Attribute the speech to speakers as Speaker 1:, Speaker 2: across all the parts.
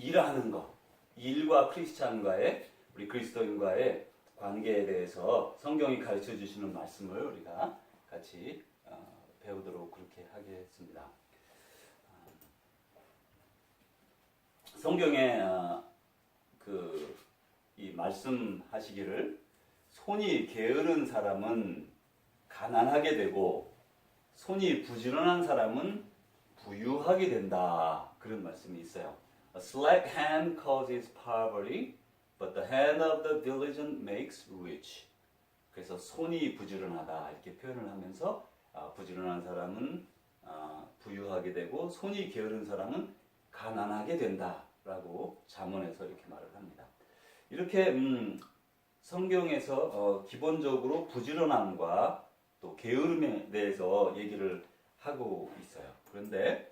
Speaker 1: 일하는 것, 일과 크리스찬과의 우리 그리스도인과의 관계에 대해서 성경이 가르쳐 주시는 말씀을 우리가 같이 배우도록 그렇게 하겠습니다. 성경에 이 말씀하시기를 손이 게으른 사람은 가난하게 되고 손이 부지런한 사람은 부유하게 된다. 그런 말씀이 있어요. A slack hand causes poverty, but the hand of the diligent makes rich. 그래서 손이 부지런하다 이렇게 표현을 하면서 부지런한 사람은 부유하게 되고 손이 게으른 사람은 가난하게 된다라고 잠언에서 이렇게 말을 합니다. 이렇게 성경에서 기본적으로 부지런함과 또 게으름에 대해서 얘기를 하고 있어요. 그런데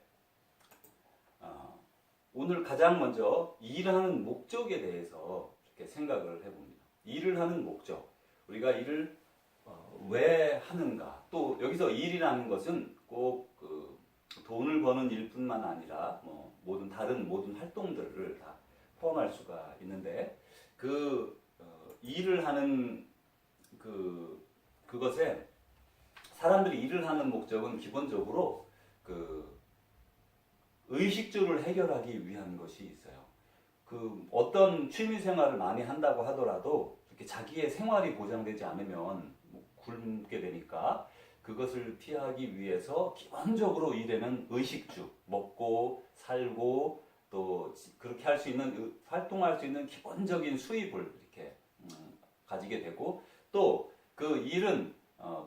Speaker 1: 오늘 가장 먼저 일하는 목적에 대해서 이렇게 생각을 해봅니다. 일을 하는 목적, 우리가 일을 왜 하는가? 또 여기서 일이라는 것은 꼭 돈을 버는 일뿐만 아니라 모든 활동들을 다 포함할 수가 있는데 일을 하는 그것에 사람들이 일을 하는 목적은 기본적으로 의식주를 해결하기 위한 것이 있어요. 어떤 취미 생활을 많이 한다고 하더라도 이렇게 자기의 생활이 보장되지 않으면 굶게 되니까 그것을 피하기 위해서 기본적으로 일에는 의식주, 먹고 살고 또 그렇게 할 수 있는 활동할 수 있는 기본적인 수입을 이렇게 가지게 되고 또 그 일은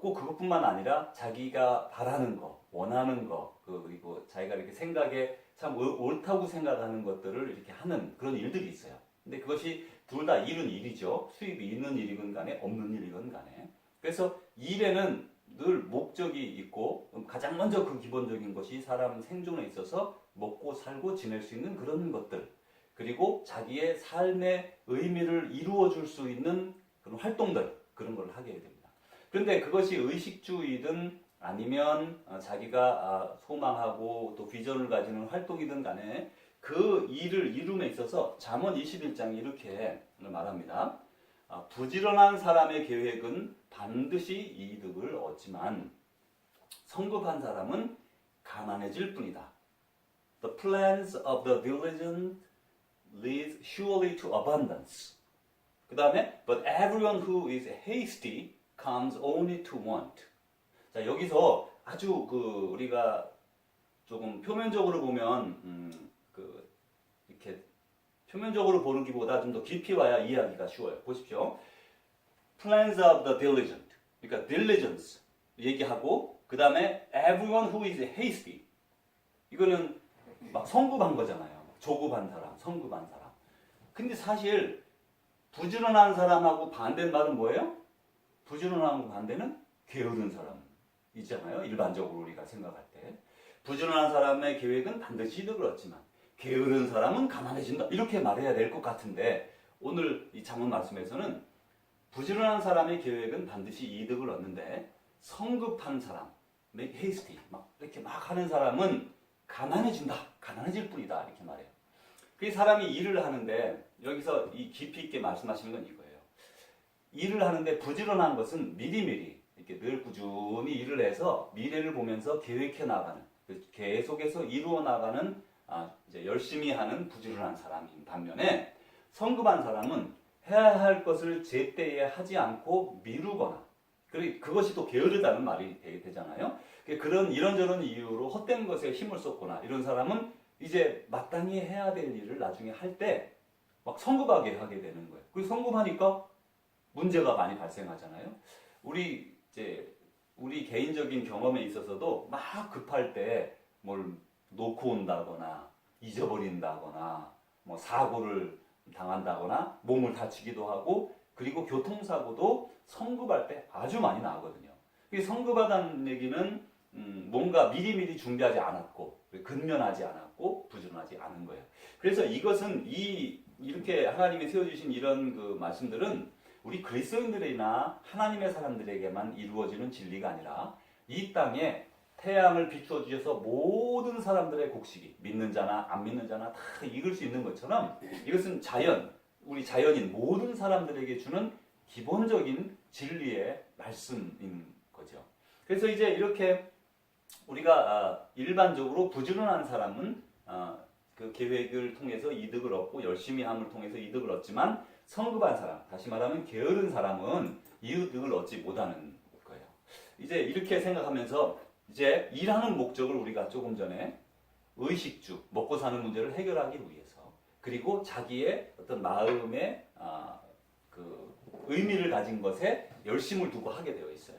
Speaker 1: 꼭 그것뿐만 아니라 자기가 바라는 거, 원하는 거, 그리고 자기가 이렇게 생각에 참 옳다고 생각하는 것들을 이렇게 하는 그런 일들이 있어요. 근데 그것이 둘 다 일은 일이죠. 수입이 있는 일이건 간에 없는 일이건 간에. 그래서 일에는 늘 목적이 있고 가장 먼저 그 기본적인 것이 사람 생존에 있어서 먹고 살고 지낼 수 있는 그런 것들 그리고 자기의 삶의 의미를 이루어 줄 수 있는 그런 활동들 그런 걸 하게 됩니다. 그런데 그것이 의식주이든 아니면 자기가 소망하고 또 비전을 가지는 활동이든 간에 그 일을 이룸에 있어서 잠언 21장이 이렇게 말합니다. 부지런한 사람의 계획은 반드시 이득을 얻지만 성급한 사람은 가난해질 뿐이다. The plans of the diligent lead surely to abundance. 그 다음에 But everyone who is hasty comes only to want. 자, 여기서 아주 우리가 조금 표면적으로 보면 이렇게 표면적으로 보는 기보다 좀 더 깊이 와야 이해하기가 쉬워요. 보십시오. Plans of the diligent. 그러니까 diligence 얘기하고 그 다음에 everyone who is hasty. 이거는 막 성급한 거잖아요. 조급한 사람, 성급한 사람. 근데 사실 부지런한 사람하고 반대말은 뭐예요? 부지런하고 반대는 게으른 사람이잖아요. 일반적으로 우리가 생각할 때. 부지런한 사람의 계획은 반드시 이득을 얻지만 게으른 사람은 가난해진다. 이렇게 말해야 될 것 같은데 오늘 이 잠언 말씀에서는 부지런한 사람의 계획은 반드시 이득을 얻는데 성급한 사람, make hasty, 이렇게 막 하는 사람은 가난해진다. 가난해질 뿐이다. 이렇게 말해요. 그 사람이 일을 하는데 여기서 이 깊이 있게 말씀하시는 건 이거예요. 일을 하는데 부지런한 것은 미리미리 이렇게 늘 꾸준히 일을 해서 미래를 보면서 계획해 나가는 계속해서 이루어 나가는 이제 열심히 하는 부지런한 사람인 반면에 성급한 사람은 해야 할 것을 제때에 하지 않고 미루거나 그것이 또 게으르다는 말이 되잖아요. 그런 이런저런 이유로 헛된 것에 힘을 쏟거나 이런 사람은 이제 마땅히 해야 될 일을 나중에 할 때 막 성급하게 하게 되는 거예요. 그리고 성급하니까 문제가 많이 발생하잖아요. 우리 개인적인 경험에 있어서도 막 급할 때 뭘 놓고 온다거나 잊어버린다거나 사고를 당한다거나 몸을 다치기도 하고 그리고 교통사고도 성급할 때 아주 많이 나거든요. 성급하다는 얘기는 뭔가 미리미리 준비하지 않았고 근면하지 않았고 부지런하지 않은 거예요. 그래서 이것은 이렇게 하나님이 세워주신 이런 말씀들은 우리 그리스도인들이나 하나님의 사람들에게만 이루어지는 진리가 아니라 이 땅에 태양을 비추어 주셔서 모든 사람들의 곡식이 믿는 자나 안 믿는 자나 다 익을 수 있는 것처럼 이것은 우리 자연인 모든 사람들에게 주는 기본적인 진리의 말씀인 거죠. 그래서 이제 이렇게 우리가 일반적으로 부지런한 사람은 그 계획을 통해서 이득을 얻고 열심히 함을 통해서 이득을 얻지만 성급한 사람, 다시 말하면 게으른 사람은 이득을 얻지 못하는 거예요. 이제 이렇게 생각하면서 이제 일하는 목적을 우리가 조금 전에 의식주, 먹고 사는 문제를 해결하기 위해서 그리고 자기의 어떤 마음의 그 의미를 가진 것에 열심을 두고 하게 되어 있어요.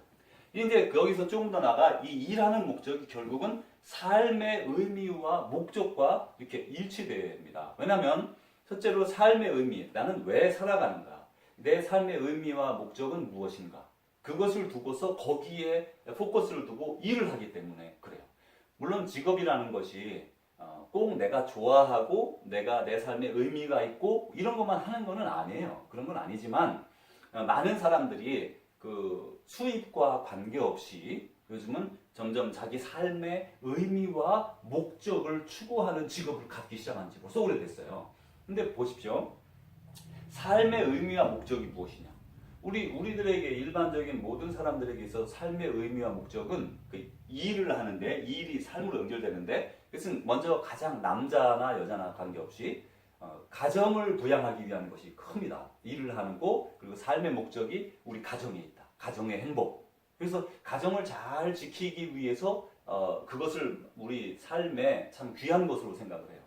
Speaker 1: 이제 여기서 조금 더 나가 이 일하는 목적이 결국은 삶의 의미와 목적과 이렇게 일치됩니다. 왜냐하면 첫째로 삶의 의미, 나는 왜 살아가는가? 내 삶의 의미와 목적은 무엇인가? 그것을 두고서 거기에 포커스를 두고 일을 하기 때문에 그래요. 물론 직업이라는 것이 꼭 내가 좋아하고 내가 내 삶에 의미가 있고 이런 것만 하는 것은 아니에요. 그런 건 아니지만 많은 사람들이 그 수입과 관계없이 요즘은 점점 자기 삶의 의미와 목적을 추구하는 직업을 갖기 시작한 지 벌써 오래됐어요. 근데 보십시오. 삶의 의미와 목적이 무엇이냐? 우리들에게 일반적인 모든 사람들에게 있어서 삶의 의미와 목적은 그 일을 하는데 일이 삶으로 연결되는데 그것은 먼저 가장 남자나 여자나 관계없이 가정을 부양하기 위한 것이 큽니다. 일을 하는 거 그리고 삶의 목적이 우리 가정에 있다. 가정의 행복. 그래서 가정을 잘 지키기 위해서 그것을 우리 삶에 참 귀한 것으로 생각을 해요.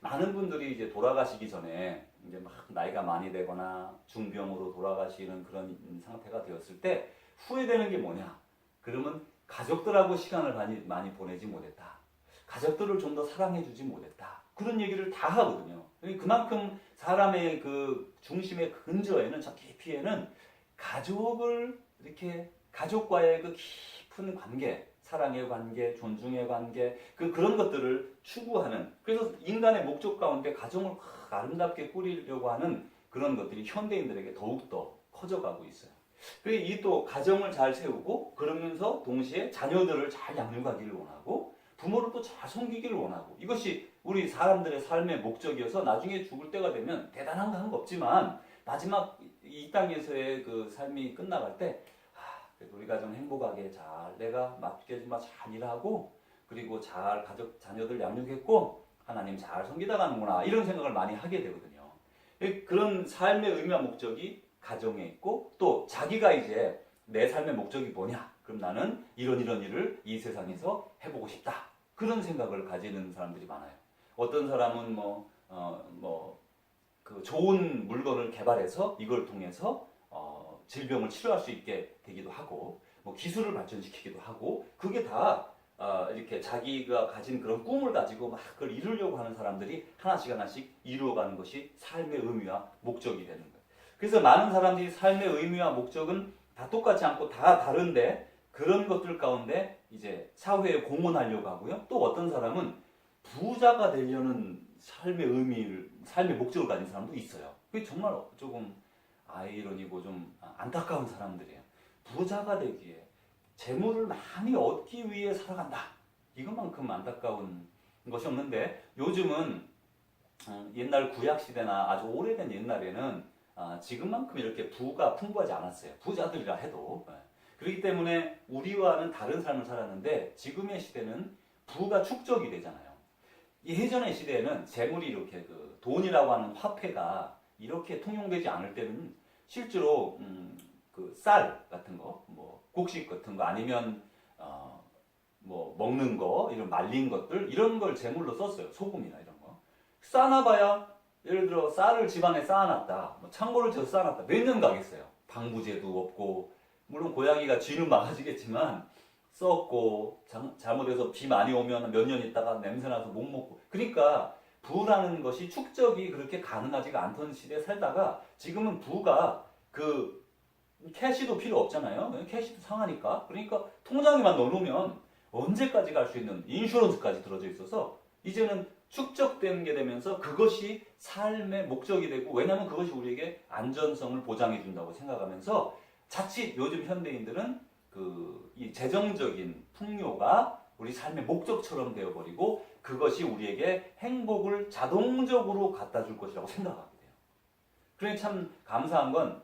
Speaker 1: 많은 분들이 이제 돌아가시기 전에 이제 막 나이가 많이 되거나 중병으로 돌아가시는 그런 상태가 되었을 때 후회되는 게 뭐냐? 그러면 가족들하고 시간을 많이 보내지 못했다. 가족들을 좀 더 사랑해주지 못했다. 그런 얘기를 다 하거든요. 그만큼 사람의 그 중심의 근저에는 저 깊이에는 가족을 이렇게 가족과의 그 깊은 관계, 사랑의 관계, 존중의 관계, 그런 것들을 추구하는 그래서 인간의 목적 가운데 가정을 아름답게 꾸리려고 하는 그런 것들이 현대인들에게 더욱더 커져가고 있어요. 그리고 이 또 가정을 잘 세우고 그러면서 동시에 자녀들을 잘 양육하기를 원하고 부모를 또 잘 섬기기를 원하고 이것이 우리 사람들의 삶의 목적이어서 나중에 죽을 때가 되면 대단한 거 한 거 없지만 마지막 이 땅에서의 그 삶이 끝나갈 때 그래도 우리 가정 행복하게 잘 내가 맡겨지만 잘 일하고 그리고 잘 가족 자녀들 양육했고 하나님 잘 섬기다 가는구나 이런 생각을 많이 하게 되거든요. 그런 삶의 의미와 목적이 가정에 있고 또 자기가 이제 내 삶의 목적이 뭐냐? 그럼 나는 이런 일을 이 세상에서 해보고 싶다. 그런 생각을 가지는 사람들이 많아요. 어떤 사람은 그 좋은 물건을 개발해서 이걸 통해서 질병을 치료할 수 있게 되기도 하고 기술을 발전시키기도 하고 그게 다 이렇게 자기가 가진 그런 꿈을 가지고 막 그걸 이루려고 하는 사람들이 하나씩 이루어가는 것이 삶의 의미와 목적이 되는 거예요. 그래서 많은 사람들이 삶의 의미와 목적은 다 똑같지 않고 다 다른데 그런 것들 가운데 이제 사회에 공헌하려고 하고요. 또 어떤 사람은 부자가 되려는 삶의 목적을 가진 사람도 있어요. 그게 정말 조금 아이러니고 좀 안타까운 사람들이에요. 부자가 되기에 재물을 많이 얻기 위해 살아간다. 이것만큼 안타까운 것이 없는데 요즘은 옛날 구약시대나 아주 오래된 옛날에는 지금만큼 이렇게 부가 풍부하지 않았어요. 부자들이라 해도. 그렇기 때문에 우리와는 다른 삶을 살았는데 지금의 시대는 부가 축적이 되잖아요. 예전의 시대에는 재물이 이렇게 그 돈이라고 하는 화폐가 이렇게 통용되지 않을 때는 실제로 그 쌀 같은 거, 곡식 같은 거 아니면 먹는 거 이런 말린 것들 이런 걸 제물로 썼어요. 소금이나 이런 거 쌓아놔봐야 예를 들어 쌀을 집안에 쌓아놨다, 창고를 지어서 쌓아놨다 몇 년 가겠어요. 방부제도 없고 물론 고양이가 쥐는 막아주겠지만 썩고 잘못해서 비 많이 오면 몇 년 있다가 냄새나서 못 먹고 그러니까 부라는 것이 축적이 그렇게 가능하지가 않던 시대에 살다가 지금은 부가 그 캐시도 필요 없잖아요. 캐시도 상하니까. 그러니까 통장에만 넣어놓으면 언제까지 갈 수 있는 인슈런스까지 들어져 있어서 이제는 축적되는 게 되면서 그것이 삶의 목적이 되고 왜냐하면 그것이 우리에게 안전성을 보장해 준다고 생각하면서 자칫 요즘 현대인들은 이 재정적인 풍요가 우리 삶의 목적처럼 되어버리고 그것이 우리에게 행복을 자동적으로 갖다 줄 것이라고 생각하게 돼요. 그러니 참 감사한 건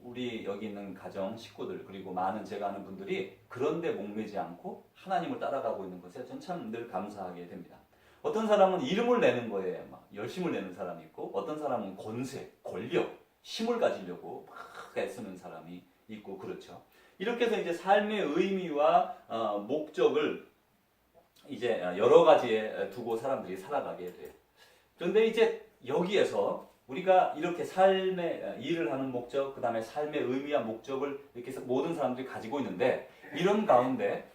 Speaker 1: 우리 여기 있는 가정 식구들 그리고 많은 제가 아는 분들이 그런데 목매지 않고 하나님을 따라가고 있는 것에 전 참 늘 감사하게 됩니다. 어떤 사람은 이름을 내는 거에 막 열심을 내는 사람이 있고 어떤 사람은 권세, 권력, 힘을 가지려고 막 애쓰는 사람이 있고 그렇죠. 이렇게 해서 이제 삶의 의미와 목적을 이제 여러 가지에 두고 사람들이 살아가게 돼요. 그런데 이제 여기에서 우리가 이렇게 삶의 일을 하는 목적, 그 다음에 삶의 의미와 목적을 이렇게 해서 모든 사람들이 가지고 있는데 이런 가운데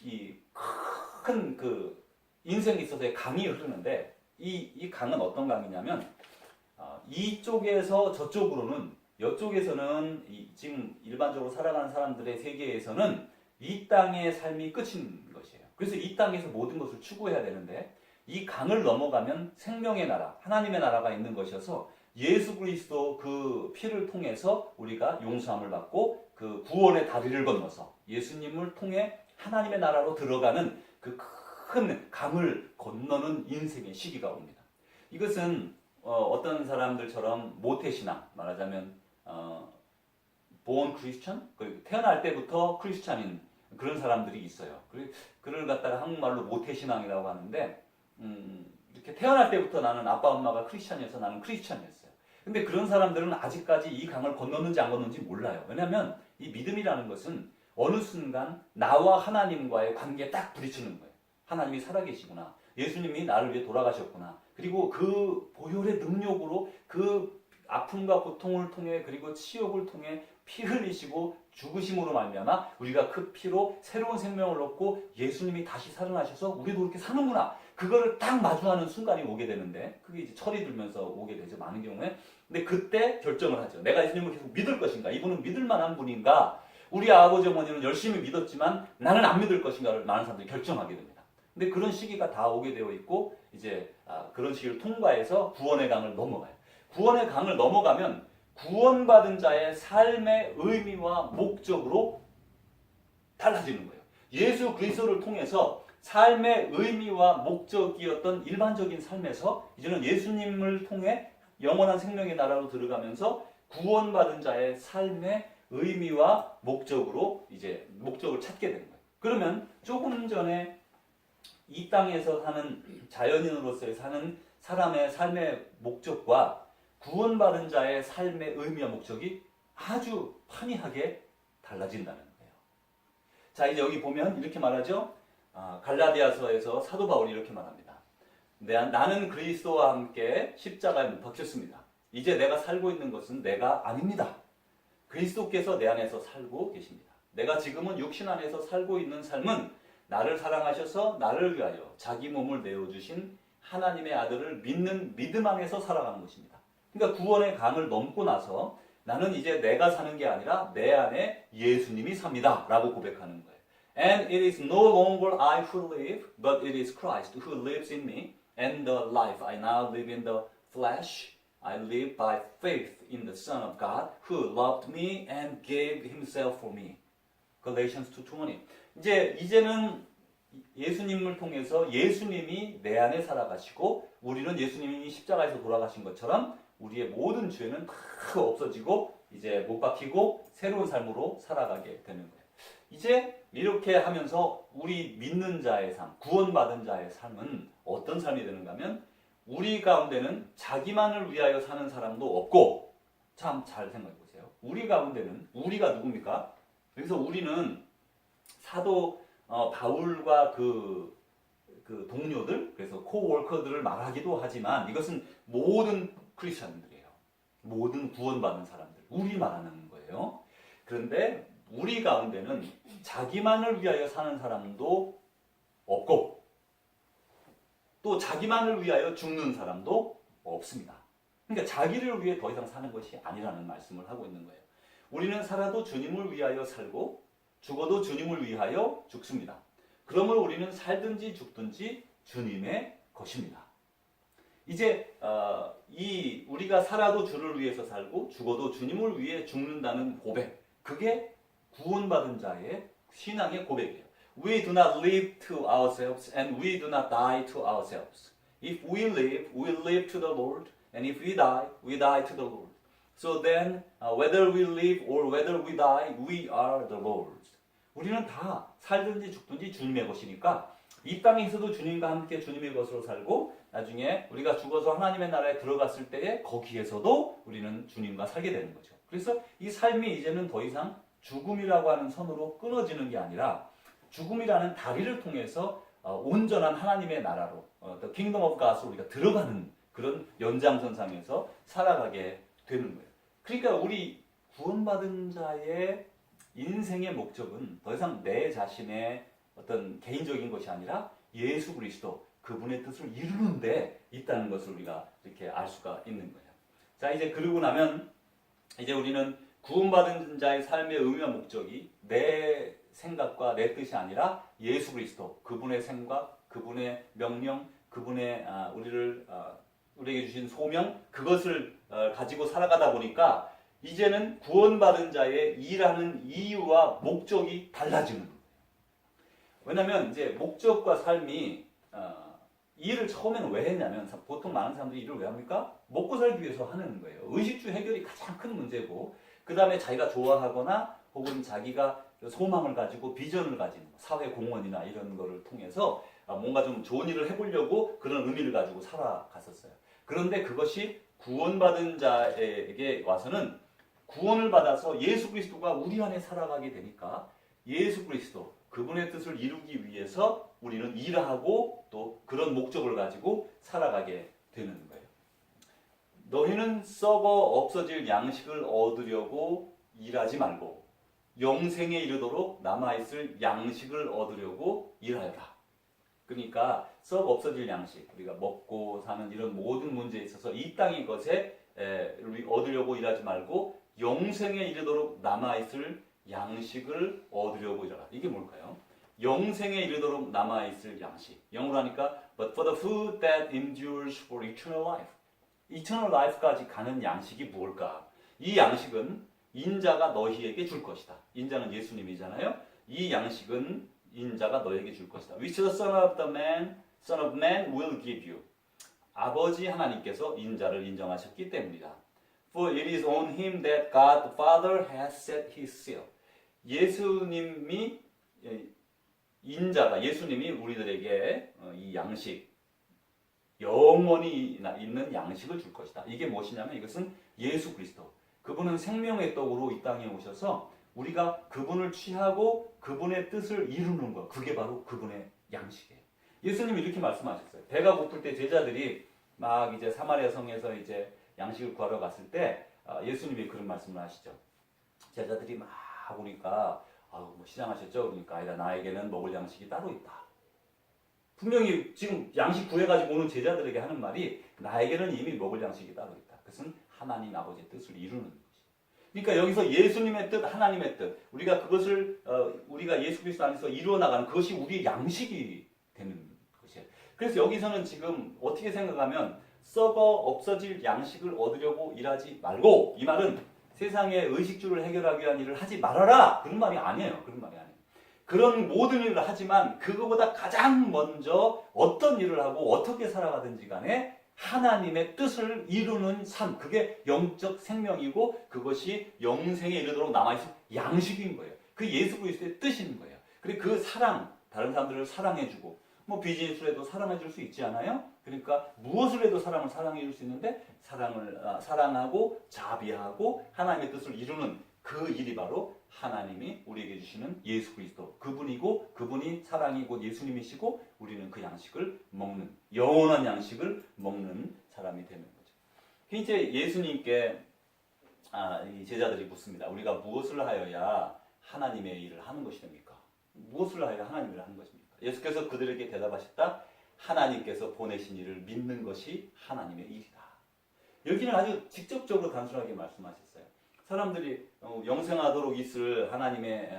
Speaker 1: 이 큰 그 인생에 있어서의 강이 흐르는데 이 강은 어떤 강이냐면 이쪽에서 저쪽으로는 이쪽에서는 지금 일반적으로 살아가는 사람들의 세계에서는 이 땅의 삶이 끝인 것이에요. 그래서 이 땅에서 모든 것을 추구해야 되는데 이 강을 넘어가면 생명의 나라, 하나님의 나라가 있는 것이어서 예수 그리스도 그 피를 통해서 우리가 용서함을 받고 그 구원의 다리를 건너서 예수님을 통해 하나님의 나라로 들어가는 그 큰 강을 건너는 인생의 시기가 옵니다. 이것은 어떤 사람들처럼 모태신앙, 말하자면 born Christian, 태어날 때부터 크리스찬인 그런 사람들이 있어요. 그를 갖다가 한국말로 모태신앙이라고 하는데 이렇게 태어날 때부터 나는 아빠 엄마가 크리스찬이어서 나는 크리스찬이었어요. 근데 그런 사람들은 아직까지 이 강을 건넜는지 안 건넜는지 몰라요. 왜냐하면 이 믿음이라는 것은 어느 순간 나와 하나님과의 관계에 딱 부딪히는 거예요. 하나님이 살아계시구나. 예수님이 나를 위해 돌아가셨구나. 그리고 그 보혈의 능력으로 그 아픔과 고통을 통해 그리고 치욕을 통해 피 흘리시고 죽으심으로 말미암아 우리가 그 피로 새로운 생명을 얻고 예수님이 다시 살아나셔서 우리도 그렇게 사는구나. 그거를 딱 마주하는 순간이 오게 되는데 그게 이제 철이 들면서 오게 되죠. 많은 경우에. 근데 그때 결정을 하죠. 내가 예수님을 계속 믿을 것인가? 이분은 믿을 만한 분인가? 우리 아버지 어머니는 열심히 믿었지만 나는 안 믿을 것인가를 많은 사람들이 결정하게 됩니다. 근데 그런 시기가 다 오게 되어 있고 이제 그런 시기를 통과해서 구원의 강을 넘어가요. 구원의 강을 넘어가면 구원받은 자의 삶의 의미와 목적으로 달라지는 거예요. 예수 그리스도를 통해서 삶의 의미와 목적이었던 일반적인 삶에서 이제는 예수님을 통해 영원한 생명의 나라로 들어가면서 구원받은 자의 삶의 의미와 목적으로 이제 목적을 찾게 되는 거예요. 그러면 조금 전에 이 땅에서 사는 자연인으로서의 사는 사람의 삶의 목적과 구원받은 자의 삶의 의미와 목적이 아주 판이하게 달라진다는 거예요. 자, 이제 여기 보면 이렇게 말하죠. 갈라디아서에서 사도 바울이 이렇게 말합니다. 나는 그리스도와 함께 십자가에 못 박혔습니다. 이제 내가 살고 있는 것은 내가 아닙니다. 그리스도께서 내 안에서 살고 계십니다. 내가 지금은 육신 안에서 살고 있는 삶은 나를 사랑하셔서 나를 위하여 자기 몸을 내어주신 하나님의 아들을 믿는 믿음 안에서 살아가는 것입니다. 그러니까 구원의 강을 넘고 나서 나는 이제 내가 사는 게 아니라 내 안에 예수님이 삽니다 라고 고백하는 거예요. And it is no longer I who live, but it is Christ who lives in me. And the life I now live in the flesh, I live by faith in the Son of God who loved me and gave himself for me. Galatians 2:20. 이제는 예수님을 통해서 예수님이 내 안에 살아가시고 우리는 예수님이 십자가에서 돌아가신 것처럼 우리의 모든 죄는 다 없어지고 이제 못 박히고 새로운 삶으로 살아가게 되는 거예요. 이제 이렇게 하면서 우리 믿는 자의 삶, 구원받은 자의 삶은 어떤 삶이 되는가 하면 우리 가운데는 자기만을 위하여 사는 사람도 없고 참 잘 생각해 보세요. 우리 가운데는 우리가 누굽니까? 그래서 우리는 사도 바울과 그 동료들, 그래서 코워커들을 말하기도 하지만 이것은 모든 크리스천들이에요. 모든 구원받은 사람들, 우리 말하는 거예요. 그런데 우리 가운데는 자기만을 위하여 사는 사람도 없고 또 자기만을 위하여 죽는 사람도 없습니다. 그러니까 자기를 위해 더 이상 사는 것이 아니라는 말씀을 하고 있는 거예요. 우리는 살아도 주님을 위하여 살고 죽어도 주님을 위하여 죽습니다. 그러므로 우리는 살든지 죽든지 주님의 것입니다. 이제 우리가 살아도 주를 위해서 살고 죽어도 주님을 위해 죽는다는 고백, 그게 구원받은 자의 신앙의 고백이에요. We do not live to ourselves and we do not die to ourselves. If we live to the Lord, and if we die to the Lord. So then, whether we live or whether we die, we are the Lord's. 우리는 다 살든지 죽든지 주님의 것이니까 이 땅에 있어도 주님과 함께 주님의 것으로 살고 나중에 우리가 죽어서 하나님의 나라에 들어갔을 때에 거기에서도 우리는 주님과 살게 되는 거죠. 그래서 이 삶이 이제는 더 이상 죽음이라고 하는 선으로 끊어지는 게 아니라 죽음이라는 다리를 통해서 온전한 하나님의 나라로 The Kingdom of God으로 우리가 들어가는 그런 연장선상에서 살아가게 되는 거예요. 그러니까 우리 구원받은 자의 인생의 목적은 더 이상 내 자신의 어떤 개인적인 것이 아니라 예수 그리스도 그분의 뜻을 이루는 데 있다는 것을 우리가 이렇게 알 수가 있는 거예요. 자, 이제 그러고 나면 이제 우리는 구원받은 자의 삶의 의미와 목적이 내 생각과 내 뜻이 아니라 예수 그리스도 그분의 생각, 그분의 명령, 그분의 우리에게 주신 소명 그것을 가지고 살아가다 보니까 이제는 구원받은 자의 일하는 이유와 목적이 달라지는 거예요. 왜냐하면 이제 목적과 삶이 일을 처음에는 왜 했냐면 보통 많은 사람들이 일을 왜 합니까? 먹고 살기 위해서 하는 거예요. 의식주 해결이 가장 큰 문제고 그 다음에 자기가 좋아하거나 혹은 자기가 소망을 가지고 비전을 가진 사회 공헌이나 이런 거를 통해서 뭔가 좀 좋은 일을 해보려고 그런 의미를 가지고 살아갔었어요. 그런데 그것이 구원받은 자에게 와서는 구원을 받아서 예수 그리스도가 우리 안에 살아가게 되니까 예수 그리스도 그분의 뜻을 이루기 위해서 우리는 일하고 또 그런 목적을 가지고 살아가게 되는 거예요. 너희는 썩어 없어질 양식을 얻으려고 일하지 말고 영생에 이르도록 남아있을 양식을 얻으려고 일하여라. 그러니까 썩 없어질 양식, 우리가 먹고 사는 이런 모든 문제에 있어서 이 땅의 것에 얻으려고 일하지 말고 영생에 이르도록 남아있을 양식을 얻으려고 일하라. 이게 뭘까요? 영생에 이르도록 남아있을 양식. 영어로 하니까 But for the food that endures for eternal life. eternal life까지 가는 양식이 무엇일까? 이 양식은 인자가 너희에게 줄 것이다. 인자는 예수님이잖아요. 이 양식은 인자가 너에게 줄 것이다. Which the Son of Man will give you. 아버지 하나님께서 인자를 인정하셨기 때문이다. For it is on him that God the Father has set his seal. 예수님이 우리들에게 이 양식, 영원히 있는 양식을 줄 것이다. 이게 무엇이냐면 이것은 예수 그리스도. 그분은 생명의 떡으로 이 땅에 오셔서 우리가 그분을 취하고 그분의 뜻을 이루는 것. 그게 바로 그분의 양식이에요. 예수님이 이렇게 말씀하셨어요. 배가 고플 때 제자들이 막 이제 사마리아 성에서 이제 양식을 구하러 갔을 때 예수님이 그런 말씀을 하시죠. 제자들이 막 오니까 뭐 시장하셨죠? 그러니까 아니다 나에게는 먹을 양식이 따로 있다. 분명히 지금 양식 구해가지고 오는 제자들에게 하는 말이 나에게는 이미 먹을 양식이 따로 있다. 그것은 하나님 아버지의 뜻을 이루는 것이. 그러니까 여기서 예수님의 뜻, 하나님의 뜻, 우리가 그것을 우리가 예수 그리스도 안에서 이루어 나가는 그것이 우리의 양식이 되는 것이에요. 그래서 여기서는 지금 어떻게 생각하면 썩어 없어질 양식을 얻으려고 일하지 말고 이 말은 세상의 의식주를 해결하기 위한 일을 하지 말아라 그런 말이 아니에요. 그런 말이 아니에요. 그런 모든 일을 하지만 그거보다 가장 먼저 어떤 일을 하고 어떻게 살아가든지 간에 하나님의 뜻을 이루는 삶, 그게 영적 생명이고 그것이 영생에 이르도록 남아있을 양식인 거예요. 그 예수 그리스도의 뜻인 거예요. 그리고 그 사랑, 다른 사람들을 사랑해주고 비즈니스를 해도 사랑해줄 수 있지 않아요? 그러니까 무엇을 해도 사랑해줄 수 있는데 사랑하고 자비하고 하나님의 뜻을 이루는 그 일이 바로 하나님이 우리에게 주시는 예수 그리스도 그분이고 그분이 사랑이고 예수님이시고 우리는 그 양식을 먹는 영원한 양식을 먹는 사람이 되는 거죠. 이제 예수님께 이 제자들이 묻습니다. 우리가 무엇을 하여야 하나님의 일을 하는 것이 됩니까? 무엇을 하여야 하나님의 일을 하는 것입니까? 예수께서 그들에게 대답하셨다. 하나님께서 보내신 일을 믿는 것이 하나님의 일이다. 여기는 아주 직접적으로 단순하게 말씀하셨어요. 사람들이 영생하도록 있을 하나님의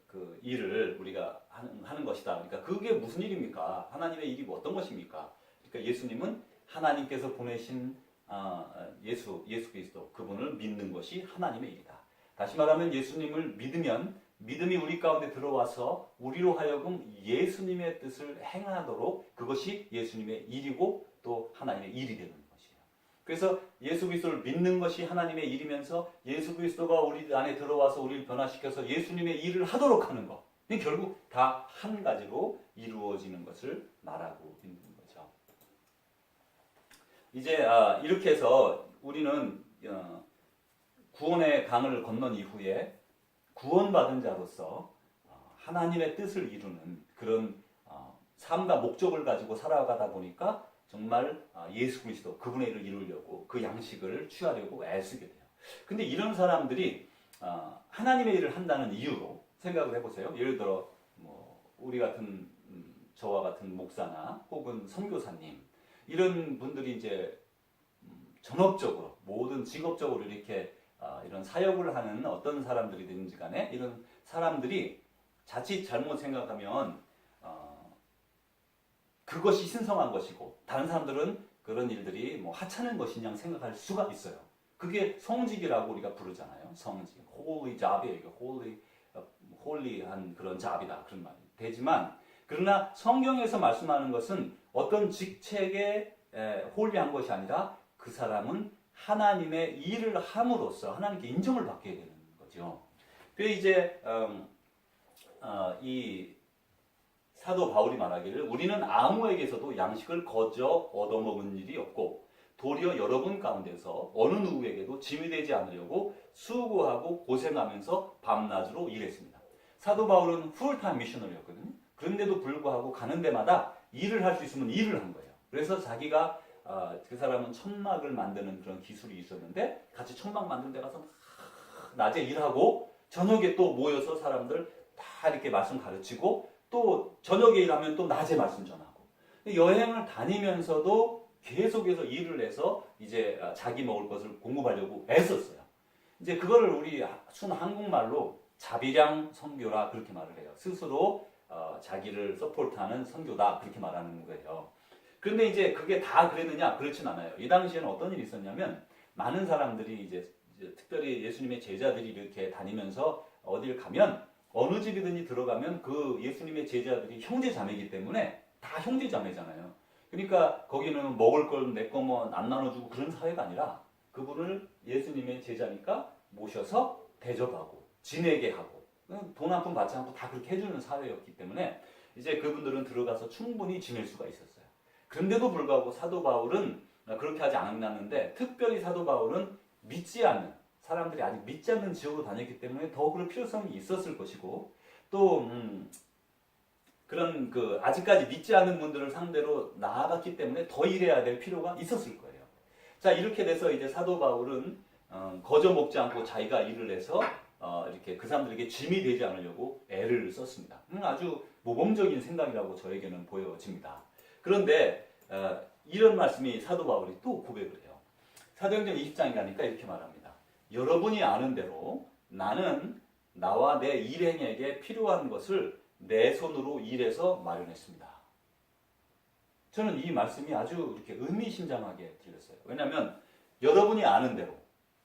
Speaker 1: 그 일을 우리가 하는 것이다. 그러니까 그게 무슨 일입니까? 하나님의 일이 어떤 것입니까? 그러니까 예수님은 하나님께서 보내신 예수 그리스도 그분을 믿는 것이 하나님의 일이다. 다시 말하면 예수님을 믿으면 믿음이 우리 가운데 들어와서 우리로 하여금 예수님의 뜻을 행하도록 그것이 예수님의 일이고 또 하나님의 일이 되는 것이에요. 그래서 예수 그리스도를 믿는 것이 하나님의 일이면서 예수 그리스도가 우리 안에 들어와서 우리를 변화시켜서 예수님의 일을 하도록 하는 것. 결국 다 한 가지로 이루어지는 것을 말하고 있는 거죠. 이제 이렇게 해서 우리는 구원의 강을 건넌 이후에 구원받은 자로서 하나님의 뜻을 이루는 그런 삶과 목적을 가지고 살아가다 보니까 정말 예수 그리스도 그분의 일을 이루려고 그 양식을 취하려고 애쓰게 돼요. 근데 이런 사람들이 하나님의 일을 한다는 이유로 생각을 해보세요. 예를 들어 뭐 우리 같은 저와 같은 목사나 혹은 선교사님 이런 분들이 이제 전업적으로 모든 직업적으로 이렇게 이런 사역을 하는 어떤 사람들이든지 간에 이런 사람들이 자칫 잘못 생각하면 그것이 신성한 것이고 다른 사람들은 그런 일들이 뭐 하찮은 것이냐 생각할 수가 있어요. 그게 성직이라고 우리가 부르잖아요. 성직, holy job이에요. 홀리한 그런 잡이다 그런 말이 되지만 그러나 성경에서 말씀하는 것은 어떤 직책에 홀리한 것이 아니라 그 사람은 하나님의 일을 함으로써 하나님께 인정을 받게 되는 거죠. 그래서 이제 이 사도 바울이 말하기를 우리는 아무에게서도 양식을 거저 얻어먹은 일이 없고 도리어 여러분 가운데서 어느 누구에게도 짐이 되지 않으려고 수고하고 고생하면서 밤낮으로 일했습니다. 사도 바울은 풀타임 미셔너리였거든요. 그런데도 불구하고 가는 데마다 일을 할 수 있으면 일을 한 거예요. 그래서 자기가 그 사람은 천막을 만드는 그런 기술이 있었는데 같이 천막 만드는 데 가서 낮에 일하고 저녁에 또 모여서 사람들 다 이렇게 말씀 가르치고 또 저녁에 일하면 또 낮에 말씀 전하고 여행을 다니면서도 계속해서 일을 해서 이제 자기 먹을 것을 공급하려고 애썼어요. 이제 그거를 우리 순 한국말로 자비량 선교라 그렇게 말을 해요. 스스로 자기를 서포트하는 선교다 그렇게 말하는 거예요. 그런데 이제 그게 다 그랬느냐? 그렇진 않아요. 이 당시에는 어떤 일이 있었냐면 많은 사람들이 이제 특별히 예수님의 제자들이 이렇게 다니면서 어딜 가면 어느 집이든지 들어가면 그 예수님의 제자들이 형제 자매이기 때문에 다 형제 자매잖아요. 그러니까 거기는 먹을 걸 내 거 뭐 안 나눠주고 그런 사회가 아니라 그분을 예수님의 제자니까 모셔서 대접하고 지내게 하고 돈 한 푼 받지 않고 다 그렇게 해주는 사회였기 때문에 이제 그분들은 들어가서 충분히 지낼 수가 있었어요. 그런데도 불구하고 사도 바울은 그렇게 하지 않았는데 특별히 사도 바울은 믿지 않는 사람들이 아직 믿지 않는 지역으로 다녔기 때문에 더 그럴 필요성이 있었을 것이고 또 그런 그 아직까지 믿지 않는 분들을 상대로 나아갔기 때문에 더 일해야 될 필요가 있었을 거예요. 자 이렇게 돼서 이제 사도 바울은 거저 먹지 않고 자기가 일을 해서 이렇게 그 사람들에게 짐이 되지 않으려고 애를 썼습니다. 아주 모범적인 생각이라고 저에게는 보여집니다. 그런데 이런 말씀이 사도 바울이 또 고백을 해요. 사도행전 20장에 가니까 이렇게 말합니다. 여러분이 아는 대로 나는 나와 내 일행에게 필요한 것을 내 손으로 일해서 마련했습니다. 저는 이 말씀이 아주 이렇게 의미심장하게 들렸어요. 왜냐하면 여러분이 아는 대로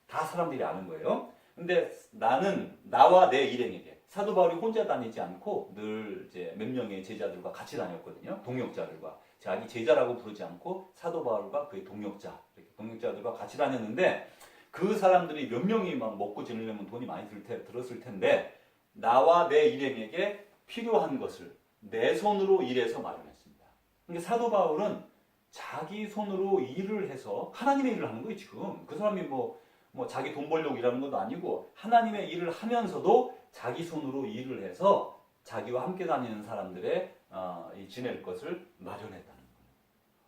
Speaker 1: 다 사람들이 아는 거예요. 근데 나는 나와 내 일행에게 사도 바울이 혼자 다니지 않고 늘 이제 몇 명의 제자들과 같이 다녔거든요. 동역자들과 자기 제자라고 부르지 않고 사도 바울과 그의 동역자 이렇게 동역자들과 같이 다녔는데 그 사람들이 몇 명이 막 먹고 지내려면 돈이 많이 들었을 텐데 나와 내 일행에게 필요한 것을 내 손으로 일해서 마련했습니다. 그러니까 사도 바울은 자기 손으로 일을 해서 하나님의 일을 하는 거예요 지금. 그 사람이 뭐 자기 돈 벌려고 일하는 것도 아니고 하나님의 일을 하면서도 자기 손으로 일을 해서 자기와 함께 다니는 사람들의 지낼 것을 마련했다는 거예요.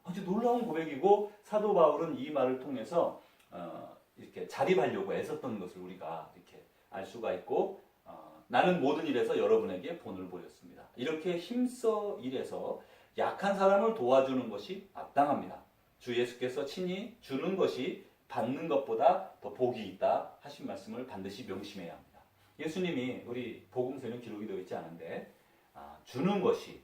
Speaker 1: 아주 놀라운 고백이고 사도 바울은 이 말을 통해서 이렇게 자립하려고 애썼던 것을 우리가 이렇게 알 수가 있고 나는 모든 일에서 여러분에게 본을 보였습니다. 이렇게 힘써 일해서 약한 사람을 도와주는 것이 마땅합니다. 주 예수께서 친히 주는 것이 받는 것보다 더 복이 있다 하신 말씀을 반드시 명심해야 합니다. 예수님이 우리 복음서에는 기록이 되어 있지 않은데 주는 것이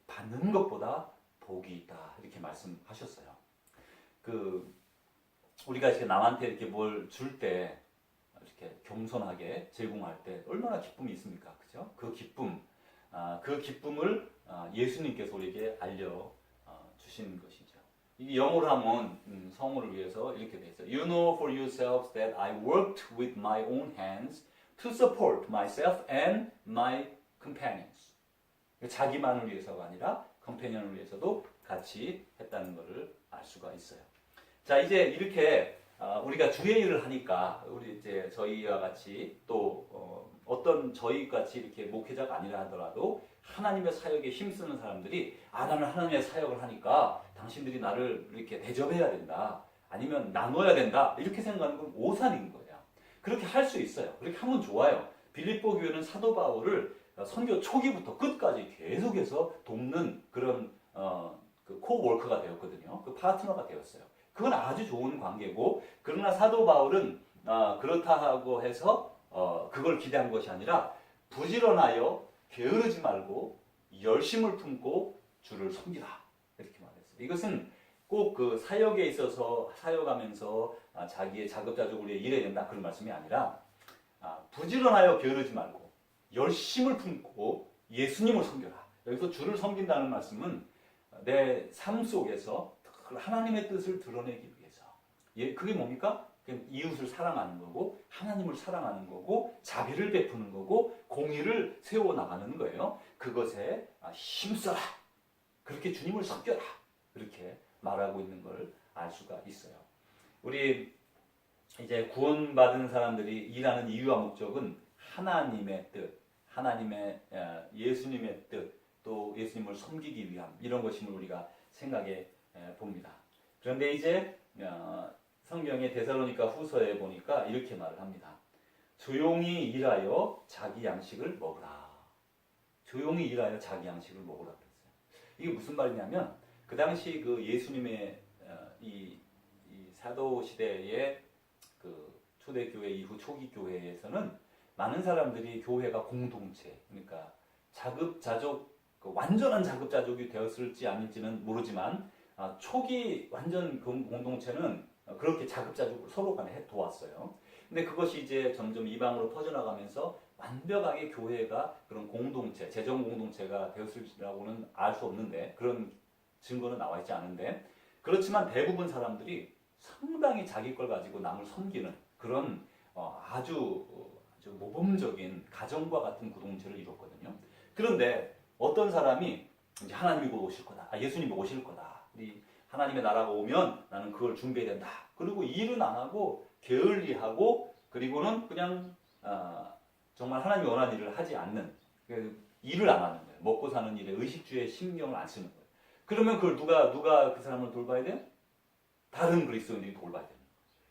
Speaker 1: 받는 것보다 복이 있다 이렇게 말씀하셨어요. 우리가 이렇게 남한테 이렇게 뭘 줄 때 이렇게 겸손하게 제공할 때 얼마나 기쁨이 있습니까? 그죠? 그 기쁨을 예수님께서 우리에게 알려 주시는 것이죠. 이게 영어로 하면 성우를 위해서 이렇게 돼 있어요. You know for yourselves that I worked with my own hands to support myself and my companions. 자기만을 위해서가 아니라 컴패니언을 위해서도 같이 했다는 것을 알 수가 있어요. 자, 이제 이렇게 우리가 주의 일을 하니까 우리 이제 저희와 같이 또 어떤 저희 같이 이렇게 목회자가 아니라 하더라도 하나님의 사역에 힘쓰는 사람들이 나는 하나님의 사역을 하니까 당신들이 나를 이렇게 대접해야 된다. 아니면 나눠야 된다. 이렇게 생각하는 건 오산인 거예요. 그렇게 할 수 있어요. 그렇게 하면 좋아요. 빌립보 교회는 사도 바울을 선교 초기부터 끝까지 계속해서 돕는 그런 그 코워커가 되었거든요. 그 파트너가 되었어요. 그건 아주 좋은 관계고, 그러나 사도 바울은 그렇다고 해서 그걸 기대한 것이 아니라 부지런하여 게으르지 말고 열심을 품고 주를 섬기라, 이렇게 말했어요. 이것은 꼭 그 사역에 있어서 사역하면서 자기의 자급자족을 위해 일해야 된다, 그런 말씀이 아니라 부지런하여 게으르지 말고 열심을 품고 예수님을 섬겨라. 여기서 주를 섬긴다는 말씀은 내 삶 속에서 하나님의 뜻을 드러내기 위해서, 그게 뭡니까? 이웃을 사랑하는 거고, 하나님을 사랑하는 거고, 자비를 베푸는 거고, 공의를 세워나가는 거예요. 그것에 힘써라. 그렇게 주님을 섬겨라. 그렇게 말하고 있는 걸 알 수가 있어요. 우리 이제 구원받은 사람들이 일하는 이유와 목적은 하나님의 뜻, 예수님의 뜻, 또 예수님을 섬기기 위함, 이런 것임을 우리가 생각해 봅니다. 그런데 이제 성경의 데살로니가 후서에 보니까 이렇게 말을 합니다. 조용히 일하여 자기 양식을 먹으라. 조용히 일하여 자기 양식을 먹으라 그랬어요. 이게 무슨 말이냐면, 그 당시 그 예수님의 이 사도 시대의 그 초대교회 이후 초기 교회에서는 많은 사람들이 교회가 공동체, 그러니까 자급자족, 완전한 자급자족이 되었을지 아닌지는 모르지만 초기 완전 공동체는 그렇게 자급자족을 서로 간에 도왔어요. 근데 그것이 이제 점점 이방으로 퍼져나가면서 완벽하게 교회가 그런 공동체, 재정 공동체가 되었을지라고는 알 수 없는데, 그런 증거는 나와 있지 않은데, 그렇지만 대부분 사람들이 상당히 자기 걸 가지고 남을 섬기는 그런 아주 모범적인 가정과 같은 공동체를 이뤘거든요. 그런데 어떤 사람이 이제 하나님이 곧 오실 거다, 예수님이 오실 거다, 하나님의 나라가 오면 나는 그걸 준비해야 된다. 그리고 일은 안 하고 게을리하고, 그리고는 그냥 정말 하나님이 원하는 일을 하지 않는, 일을 안 하는 거예요. 먹고 사는 일에 의식주에 신경을 안 쓰는 거예요. 그러면 그걸 누가 그 사람을 돌봐야 돼요? 다른 그리스도인들이 돌봐야 돼요.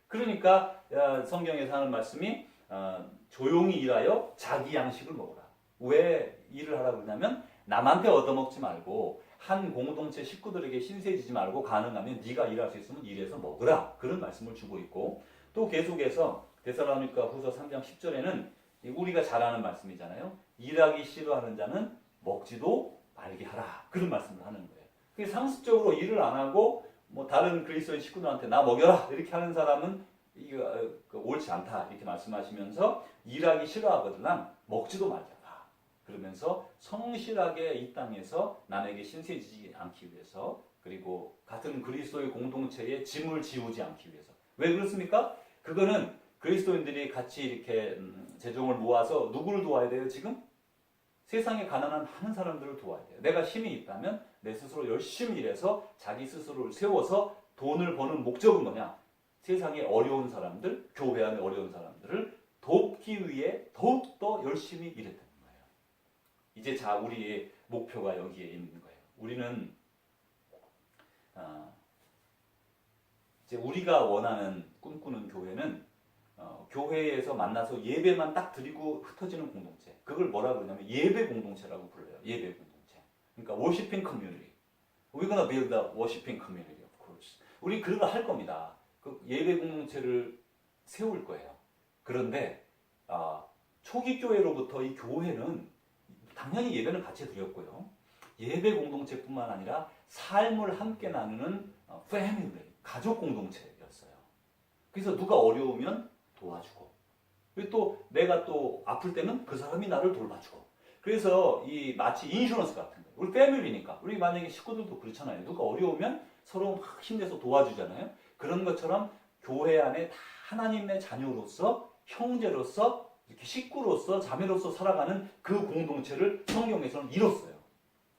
Speaker 1: 그러니까 성경에서 하는 말씀이 조용히 일하여 자기 양식을 먹어라. 왜 일을 하라고 그러냐면, 남한테 얻어먹지 말고 한 공동체 식구들에게 신세지지 말고, 가능하면 네가 일할 수 있으면 일해서 먹으라, 그런 말씀을 주고 있고, 또 계속해서 데살로니가 후서 3장 10절에는 우리가 잘 아는 말씀이잖아요. 일하기 싫어하는 자는 먹지도 말게 하라, 그런 말씀을 하는 거예요. 상습적으로 일을 안 하고 뭐 다른 그리스도인 식구들한테 나 먹여라 이렇게 하는 사람은 이거 옳지 않다, 이렇게 말씀하시면서 일하기 싫어하거든 먹지도 말자. 그러면서 성실하게 이 땅에서 남에게 신세지지 않기 위해서, 그리고 같은 그리스도의 공동체에 짐을 지우지 않기 위해서. 왜 그렇습니까? 그거는 그리스도인들이 같이 이렇게 재정을 모아서 누구를 도와야 돼요, 지금? 세상에 가난한 많은 사람들을 도와야 돼요. 내가 힘이 있다면 내 스스로 열심히 일해서 자기 스스로를 세워서 돈을 버는 목적은 뭐냐? 세상에 어려운 사람들, 교회 안에 어려운 사람들을 돕기 위해 더욱더 열심히 일했다. 이제 우리의 목표가 여기에 있는 거예요. 우리는 이제 우리가 원하는 꿈꾸는 교회는 교회에서 만나서 예배만 딱 드리고 흩어지는 공동체. 그걸 뭐라 그러냐면 예배 공동체라고 불러요. 예배 공동체. 그러니까 worshiping community. We're gonna build a worshiping community, of course. 우리 그런 거 할 겁니다. 그 예배 공동체를 세울 거예요. 그런데 초기 교회로부터 이 교회는 당연히 예배는 같이 드렸고요. 예배 공동체뿐만 아니라 삶을 함께 나누는 패밀리, 가족 공동체였어요. 그래서 누가 어려우면 도와주고, 그리고 또 내가 또 아플 때는 그 사람이 나를 돌봐주고. 그래서 이 마치 인슈런스 같은 거예요. 우리 패밀리니까. 우리 만약에 식구들도 그렇잖아요. 누가 어려우면 서로 막 힘내서 도와주잖아요. 그런 것처럼 교회 안에 다 하나님의 자녀로서 형제로서 이렇게 식구로서 자매로서 살아가는 그 공동체를 성경에서는 이뤘어요.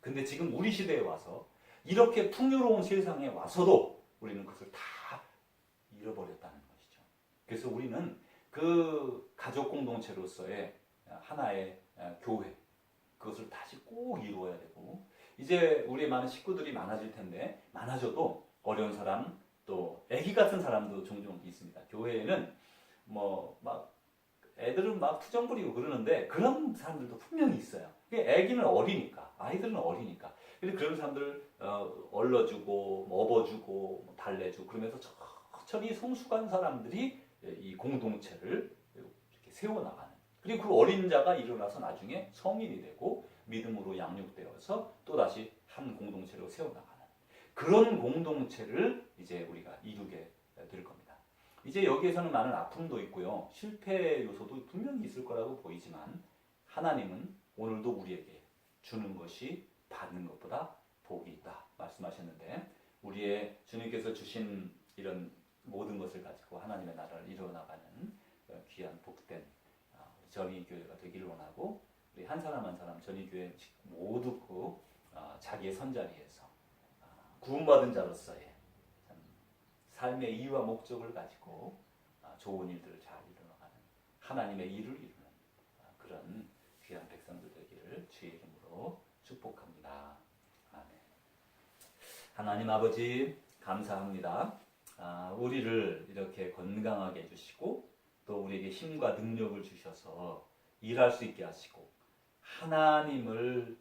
Speaker 1: 근데 지금 우리 시대에 와서 이렇게 풍요로운 세상에 와서도 우리는 그것을 다 잃어버렸다는 것이죠. 그래서 우리는 그 가족 공동체로서의 하나의 교회, 그것을 다시 꼭 이루어야 되고, 이제 우리 많은 식구들이 많아질 텐데, 많아져도 어려운 사람, 또 아기 같은 사람도 종종 있습니다. 교회에는 뭐 막 애들은 막 투정 부리고 그러는데 그런 사람들도 분명히 있어요. 아기는 어리니까, 아이들은 어리니까. 근데 그런 사람들 얼러주고, 업어주고, 달래주고 그러면서 천천히 성숙한 사람들이 이 공동체를 이렇게 세워나가는. 그리고 그 어린 자가 일어나서 나중에 성인이 되고 믿음으로 양육되어서 또다시 한 공동체로 세워나가는 그런 공동체를 이제 우리가 이루게 될 겁니다. 이제 여기에서는 많은 아픔도 있고요. 실패 요소도 분명히 있을 거라고 보이지만 하나님은 오늘도 우리에게 주는 것이 받는 것보다 복이 있다 말씀하셨는데, 우리의 주님께서 주신 이런 모든 것을 가지고 하나님의 나라를 이루어나가는 귀한 복된 전의교회가 되기를 원하고, 우리 한 사람 한 사람 전의교회 모두 그 자기의 선자리에서 구원받은 자로서의 삶의 이유와 목적을 가지고 좋은 일들을 잘 이루어가는 하나님의 일을 이루는 그런 귀한 백성들 되기를 주의 이름으로 축복합니다. 아멘. 하나님 아버지 감사합니다. 우리를 이렇게 건강하게 해주시고 또 우리에게 힘과 능력을 주셔서 일할 수 있게 하시고 하나님을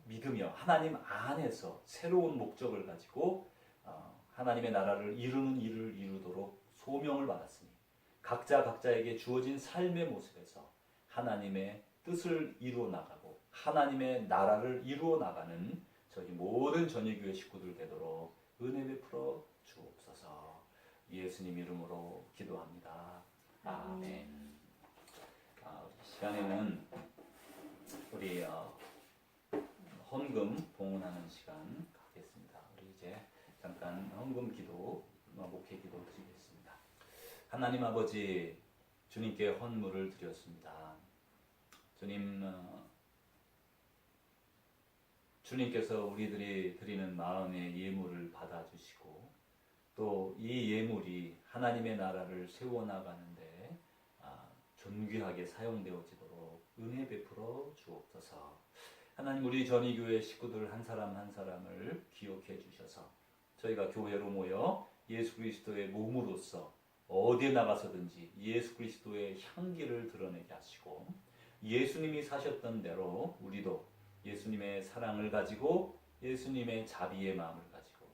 Speaker 1: 믿으며 하나님 안에서 새로운 목적을 가지고 하나님의 나라를 이루는 일을 이루도록 소명을 받았으니 각자에게 주어진 삶의 모습에서 하나님의 뜻을 이루어 나가고 하나님의 나라를 이루어 나가는 저희 모든 전예교회 식구들 되도록 은혜 베풀어 주옵소서. 예수님 이름으로 기도합니다. 아멘. 시간에는 우리 헌금 봉헌하는 시간 갖겠습니다. 우리 이제 잠깐 헌금 기도, 목회 기도 드리겠습니다. 하나님 아버지, 주님께 헌물을 드렸습니다. 주님께서 우리들이 드리는 마음의 예물을 받아주시고 또 이 예물이 하나님의 나라를 세워나가는데 존귀하게 사용되어지도록 은혜 베풀어 주옵소서. 하나님, 우리 전의교회 식구들 한 사람 한 사람을 기억해 주셔서 저희가 교회로 모여 예수 그리스도의 몸으로서 어디에 나가서든지 예수 그리스도의 향기를 드러내게 하시고 예수님이 사셨던 대로 우리도 예수님의 사랑을 가지고 예수님의 자비의 마음을 가지고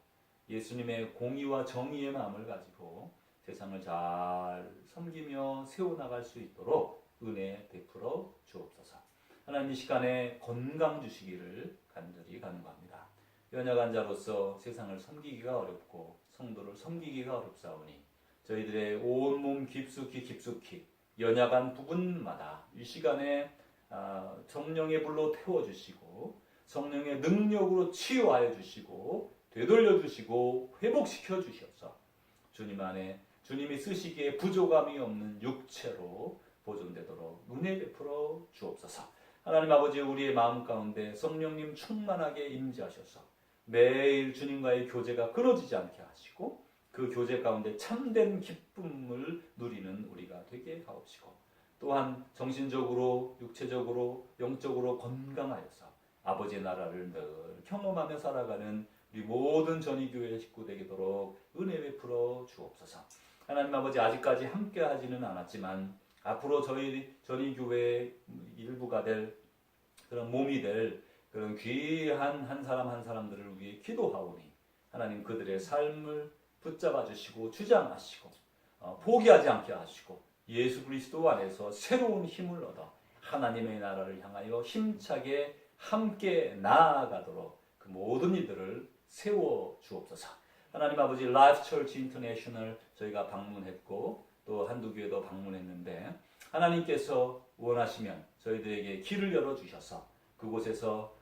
Speaker 1: 예수님의 공의와 정의의 마음을 가지고 세상을 잘 섬기며 세워나갈 수 있도록 은혜 베풀어 주옵소서. 하나님, 이 시간에 건강 주시기를 간절히 간구합니다. 연약한 자로서 세상을 섬기기가 어렵고 성도를 섬기기가 어렵사오니 저희들의 온몸 깊숙이 연약한 부분마다 이 시간에 성령의 불로 태워주시고 성령의 능력으로 치유하여 주시고 되돌려 주시고 회복시켜 주셔서 주님 안에 주님이 쓰시기에 부족함이 없는 육체로 보존되도록 은혜 베풀어 주옵소서. 하나님 아버지, 우리의 마음 가운데 성령님 충만하게 임재하셔서 매일 주님과의 교제가 끊어지지 않게 하시고 그 교제 가운데 참된 기쁨을 누리는 우리가 되게 하옵시고 또한 정신적으로 육체적으로 영적으로 건강하여서 아버지의 나라를 늘 경험하며 살아가는 우리 모든 전의교회 식구 되도록 은혜 베풀어 주옵소서. 하나님 아버지, 아직까지 함께 하지는 않았지만 앞으로 저희 전의교회 일부가 될 그런 몸이 될 그런 귀한 한 사람 한 사람들을 위해 기도하오니 하나님 그들의 삶을 붙잡아 주시고 주장하시고 포기하지 않게 하시고 예수 그리스도 안에서 새로운 힘을 얻어 하나님의 나라를 향하여 힘차게 함께 나아가도록 그 모든 이들을 세워 주옵소서. 하나님 아버지, 라이프 처치 인터내셔널 저희가 방문했고 또 한두 교회도 방문했는데 하나님께서 원하시면 저희들에게 길을 열어주셔서 그곳에서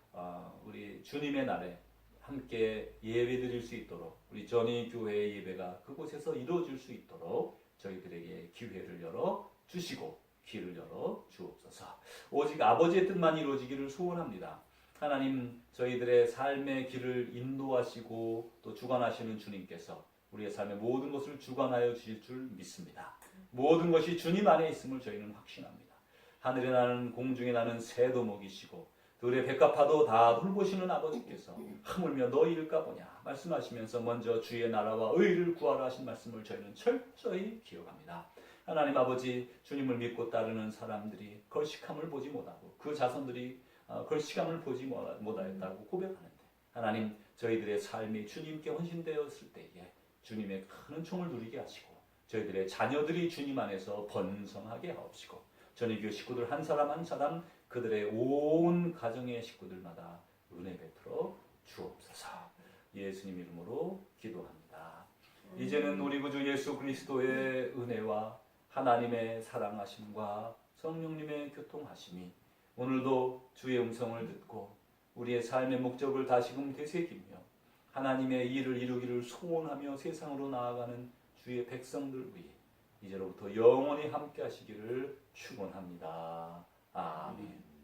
Speaker 1: 우리 주님의 날에 함께 예배 드릴 수 있도록 우리 전희 교회의 예배가 그곳에서 이루어질 수 있도록 저희들에게 기회를 열어 주시고 길을 열어 주옵소서. 오직 아버지의 뜻만 이루어지기를 소원합니다. 하나님, 저희들의 삶의 길을 인도하시고 또 주관하시는 주님께서 우리의 삶의 모든 것을 주관하여 주실 줄 믿습니다. 모든 것이 주님 안에 있음을 저희는 확신합니다. 하늘에 나는 공중에 나는 새도 먹이시고 들의 백합화도 다 돌보시는 아버지께서 하물며 너희일까 보냐 말씀하시면서 먼저 주의 나라와 의를 구하라 하신 말씀을 저희는 철저히 기억합니다. 하나님 아버지, 주님을 믿고 따르는 사람들이 걸식함을 보지 못하고 그 자손들이 걸식함을 보지 못하였다고 고백하는데, 하나님, 저희들의 삶이 주님께 헌신되었을 때에 주님의 큰 은총을 누리게 하시고 저희들의 자녀들이 주님 안에서 번성하게 하옵시고 전의교 식구들 한 사람 한 사람 그들의 온 가정의 식구들마다 은혜 베풀어 주옵소서. 예수님 이름으로 기도합니다. 이제는 우리 구주 예수 그리스도의 은혜와 하나님의 사랑하심과 성령님의 교통하심이 오늘도 주의 음성을 듣고 우리의 삶의 목적을 다시금 되새기며 하나님의 일을 이루기를 소원하며 세상으로 나아가는 주의 백성들 위해 이제로부터 영원히 함께 하시기를 축원합니다. 아멘.